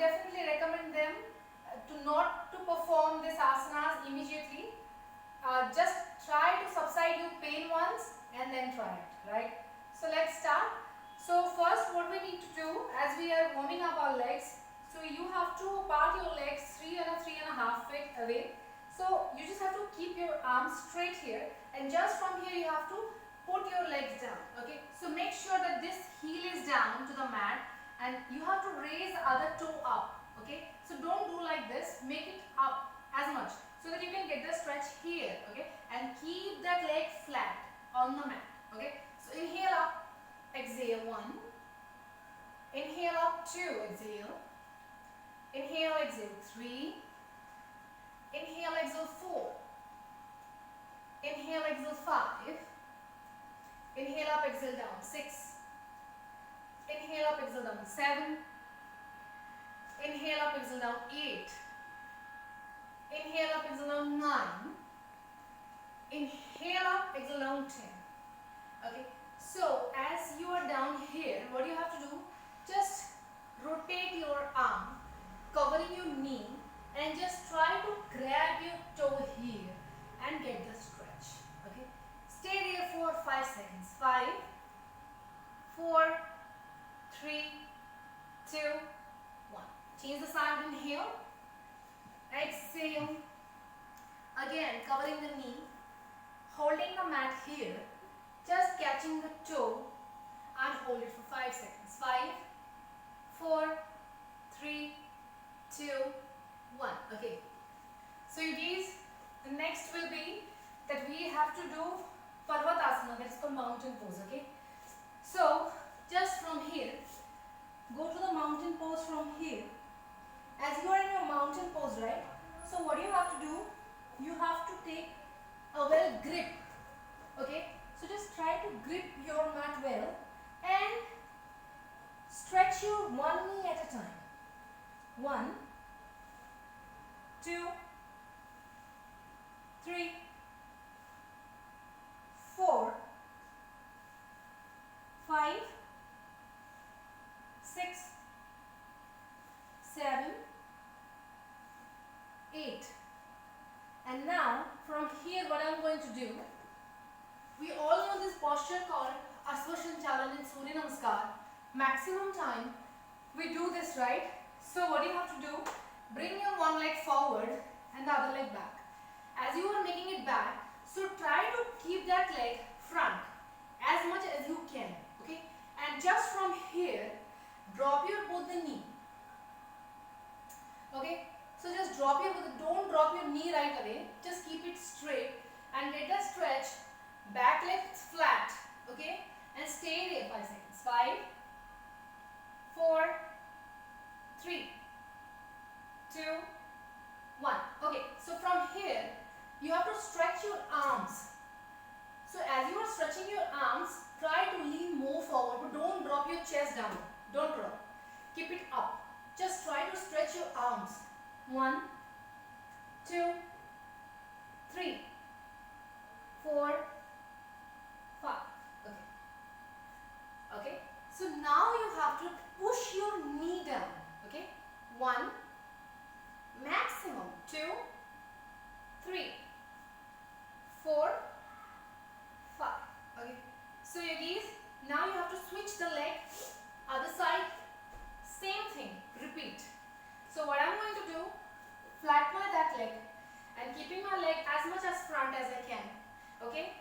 definitely recommend them to not to perform this asanas immediately. Just try to subside your pain once and then try it, right? So let's start. So first what we need to do, as we are warming up our legs, so you have to part your legs 3.5 feet away. So you just have to keep your arms straight here, and just from here you have to put your legs down, okay? So make sure that this heel is down to the mat, and you have to raise the other toe up, okay? So don't do like this, make it up as much so that you can get the stretch here, okay? And keep that leg flat on the mat, okay? So inhale up, exhale 1, inhale up 2, exhale, inhale, exhale 3, inhale, exhale 4, inhale, exhale 5, inhale up, exhale down 6, inhale up, exhale down 7, inhale up, exhale down 8, inhale up, exhale down 9, inhale up, exhale down 10. Okay, so as you are down here, what you have to do, just rotate your arm, covering your knee, and just try to grab your toe here and get the stretch. Okay, stay there for 5 seconds. 5, 4, 3, 2, 1. Change the side, inhale, exhale, again covering the knee, holding the mat here, just catching the toe and hold it for 5 seconds. 5, 4, 3, 2, 1. Okay, so you guys, the next will be that we have to do Parvatasana, that is called mountain pose. Okay, so just from here, go to the mountain pose from here. As you are in your mountain pose, right? So what you have to do, you have to take a well grip. Okay, so just try to grip your mat well and stretch your one knee at a time. 1, 2, 3, 4, 5, 6, 7, 8. And now from here what I am going to do, we all know this posture called Asvashanchala and Surya Namaskar. Maximum time we do this, right? So what you have to do, bring your one leg forward and the other leg back. As you are making it back, so try to keep that leg front as much as you can, okay? And just from here, drop your both the knee, okay? So just drop your, don't drop your knee right away, just keep it straight and get the stretch, back leg flat, okay? And stay there 5 seconds. 5, 4, 3, 2, 1. Okay, so from here, you have to stretch your arms. So as you are stretching your arms, try to lean more forward, but don't drop your chest down. Don't drop. Keep it up. Just try to stretch your arms. 1, 2, 3, 4, 5. Okay. Okay. So now you have to push your knee down. Okay. 1, maximum 2, 3, 4, 5. Okay. So you guys, now you have to switch the leg. Other side, same thing. Repeat. So what I'm going to do, flatten that leg and keeping my leg as much as front as I can. Okay.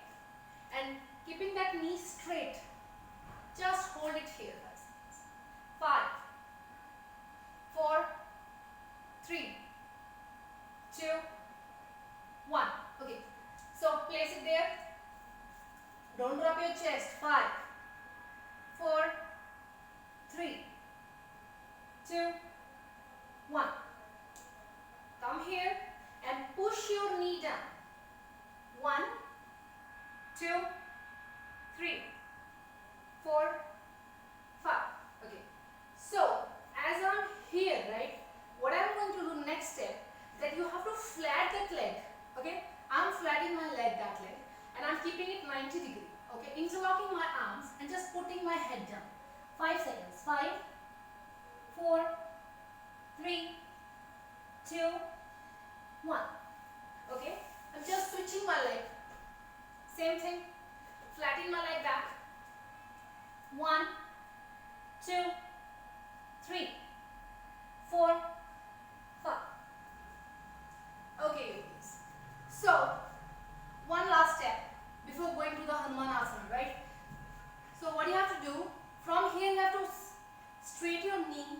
And keeping that knee straight. Just hold it here. 5, 4, 3, 2, 1. Okay. So place it there. Don't drop your chest. 5, 4, 3, 2, 1. Come here and push your knee down. 1, 2, 3, 4, 5. Okay. So as I'm here, right, what I'm going to do next step, that you have to flat that leg. Okay. I'm flattening my leg, that leg, and I'm keeping it 90 degree. Okay. Interlocking my arms and just putting my head down. 5 seconds. 5, 4, 2, 1. Okay, I'm just switching my leg. Same thing, flatten my leg back. 1, 2, 3, 4, 5. Okay, yogis. So, one last step before going to the Hanumanasana, right? So what you have to do, from here you have to straighten your knee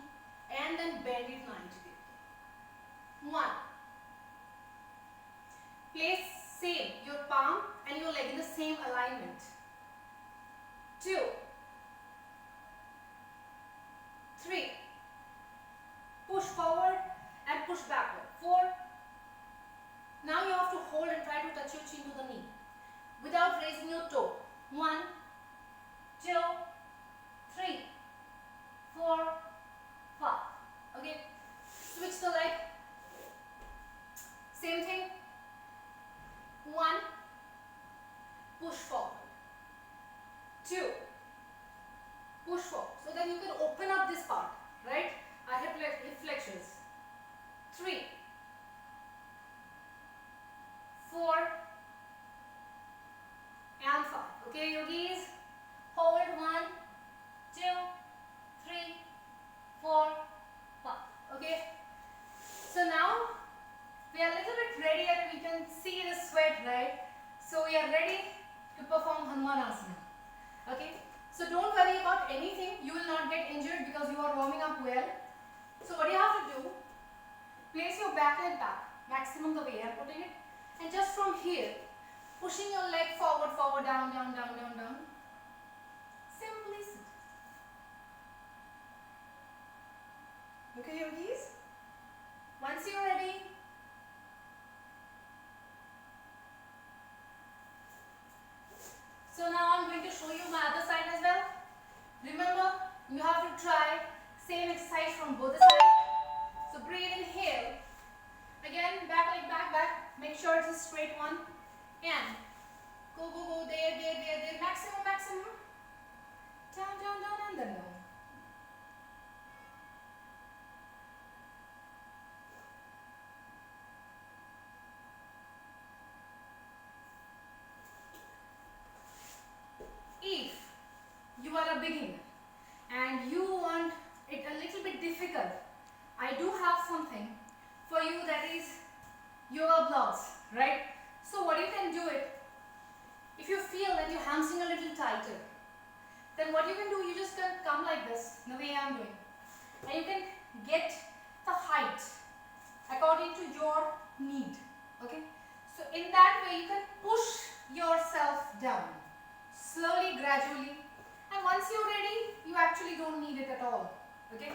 and then bend it 90 degrees. 1. Place same, your palm and your leg in the same alignment. 2. 3. Push forward and push backward. 4. Now you have to hold and try to touch your chin to the knee without raising your toe. 1, 2, 3, 4, 5. Okay, switch the leg. Same thing. 1, push forward. 2, push forward. So that you can open up this part, right? Our hip flexors. 3, 4, and 5. Okay, yogis? Hold 1, 2, 3, 4, 5. Okay. So now we are a little bit ready and we can see the sweat, right? So we are ready to perform Hanumanasana. Okay. So don't worry about anything. You will not get injured because you are warming up well. So what you have to do, place your back leg back, maximum the way I am putting it, and just from here, pushing your leg forward, forward, down, down, down, down, down. Simply sit. Okay, yogis? Once you're ready, so now I'm going to show you my other side as well. Remember, you have to try same exercise from both the sides. So breathe in here. Again, back leg back, back. Make sure it's a straight one. And go, go, go, there, there, there, there. Maximum, maximum. Down, down, down, and then down. If you are a beginner and you want it a little bit difficult, I do have something for you, that is yoga blocks, right? So what you can do it, if you feel that your hamstring a little tighter, then what you can do, you just can come like this, the way I am doing, and you can get the height according to your need. Okay, so in that way you can push yourself down slowly, gradually, and once you're ready, you actually don't need it at all. Okay,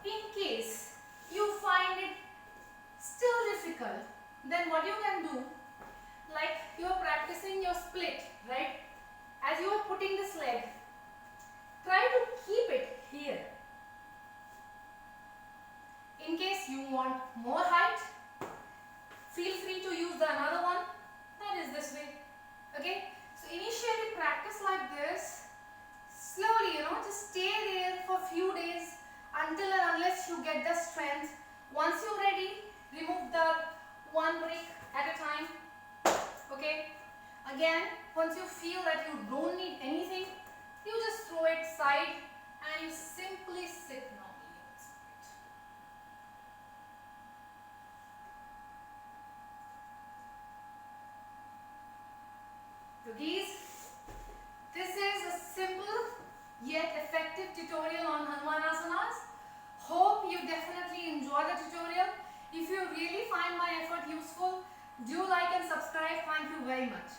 in case you find it still difficult, then what you can do, like you are practicing your split, right? As you are putting this leg, try to keep it here. In case you want more height, feel free to use the another one, that is this way. Okay, so initially practice like this, slowly, just stay there for a few days until and unless you get the strength. Once you're ready, remove the one brick at a time. Okay, again, once you feel that you don't need anything, you just throw it aside and you simply sit normally on the split. Yogis, this is a simple yet effective tutorial on Hanumanasana. Hope you definitely enjoy the tutorial. If you really find my effort useful, do like and subscribe. Thank you very much.